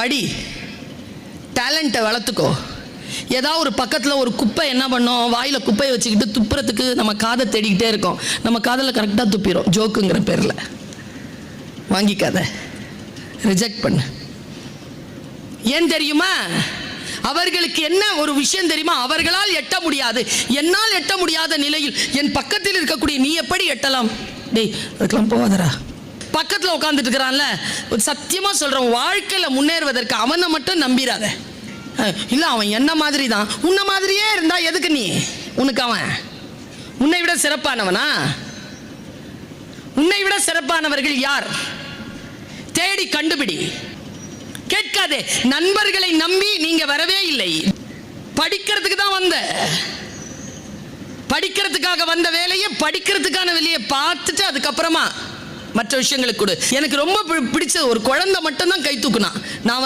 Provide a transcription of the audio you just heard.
படி, டேலண்ட்டை வளர்த்துக்கோ. ஏதாவது ஒரு பக்கத்தில் ஒரு குப்பை என்ன பண்ணோம், வாயில் குப்பையை வச்சுக்கிட்டு துப்புறதுக்கு நம்ம காதை தேடிக்கிட்டே இருக்கோம். நம்ம காதில் கரெக்டாக துப்பிடும் ஜோக்குங்கிற பேரில். வாங்கிக்காத, ரிஜெக்ட் பண்ணு. ஏன் தெரியுமா? அவர்களுக்கு என்ன ஒரு விஷயம் தெரியுமா? அவர்களால் எட்ட முடியாது, என்னால் எட்ட முடியாத நிலையில் என் பக்கத்தில் இருக்கக்கூடிய நீ எப்படி எட்டலாம்? டேய், அதுக்கெல்லாம் போவாதரா. பக்கத்தில் உட்காந்துட்டு இருக்கிறான்ல, சத்தியமாக சொல்கிறேன், வாழ்க்கையில் முன்னேறுவதற்கு அவனை மட்டும் நம்பிடாத. இல்லை, அவன் என்ன மாதிரி தான், உன்னை மாதிரியே இருந்தா எதுக்கு நீ? உனக்கு அவன் உன்னை விட சிறப்பானவனா? உன்னை விட சிறப்பானவர்கள் யார்? தேடி கண்டுபிடி. கேட்காதே. நண்பர்களை நம்பி நீங்க வரவே இல்லை. படிக்கிறதுக்கு தான் வந்த, படிக்கிறதுக்காக வந்த வேலையை படிக்கிறதுக்கான வேலையை பார்த்துட்டு அதுக்கப்புறமா மற்ற விஷயங்களுக்கு கொடு. எனக்கு ரொம்ப பிடிச்ச ஒரு குழந்தை மட்டும் தான் கை தூக்குனா. நான்